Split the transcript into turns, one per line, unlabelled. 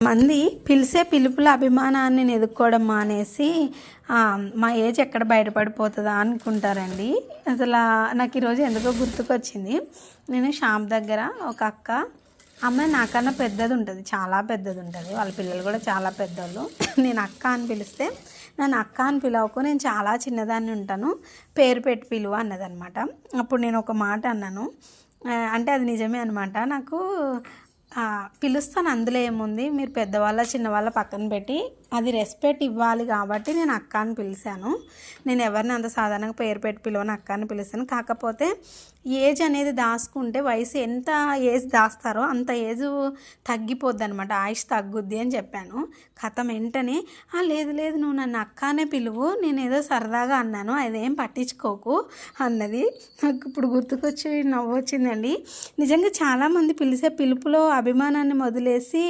మంది పిలిచే పిలుపుల అభిమానాన్ని ఎదుర్కోవడం మానేసి మా ఏజ్ ఎక్కడ బయటపడిపోతుందా అనుకుంటారండి. అసలు నాకు ఈరోజు ఎందుకో గుర్తుకొచ్చింది. నేను షాప్ దగ్గర ఒక అమ్మాయి నాకన్నా పెద్దది ఉంటుంది, చాలా పెద్దది ఉంటుంది. వాళ్ళ పిల్లలు కూడా చాలా పెద్దోళ్ళు. నేను అక్క అని పిలిస్తే నన్ను అక్క అని పిలవకు, నేను చాలా చిన్నదాన్ని ఉంటాను, పేరు పెట్టి పిలువ అన్నదనమాట. అప్పుడు నేను ఒక మాట అన్నాను, అంటే అది నిజమే అనమాట. నాకు పిలుస్తాను, అందులో ఏముంది, మీరు పెద్దవాళ్ళ చిన్నవాళ్ళ పక్కన పెట్టి అది రెస్పెక్ట్ ఇవ్వాలి కాబట్టి నేను అక్క అని పిలిచాను. నేను ఎవరిని అంత సాధారణంగా పేరు పెట్టి పిలవని అక్క అని పిలుస్తాను. కాకపోతే ఏజ్ అనేది దాచుకుంటే వయసు ఎంత ఏజ్ దాస్తారో అంత ఏజ్ తగ్గిపోద్ది అనమాట, ఆయుష్ తగ్గుద్ది అని చెప్పాను. కథం వెంటనే లేదు లేదు నువ్వు నన్ను అక్కనే పిలువు, నేను ఏదో సరదాగా అన్నాను, అదేం పట్టించుకోకు అన్నది. నాకు ఇప్పుడు గుర్తుకొచ్చి నవ్వు వచ్చిందండి. నిజంగా చాలామంది పిలిచే పిలుపులో అభిమానాన్ని వదిలేసి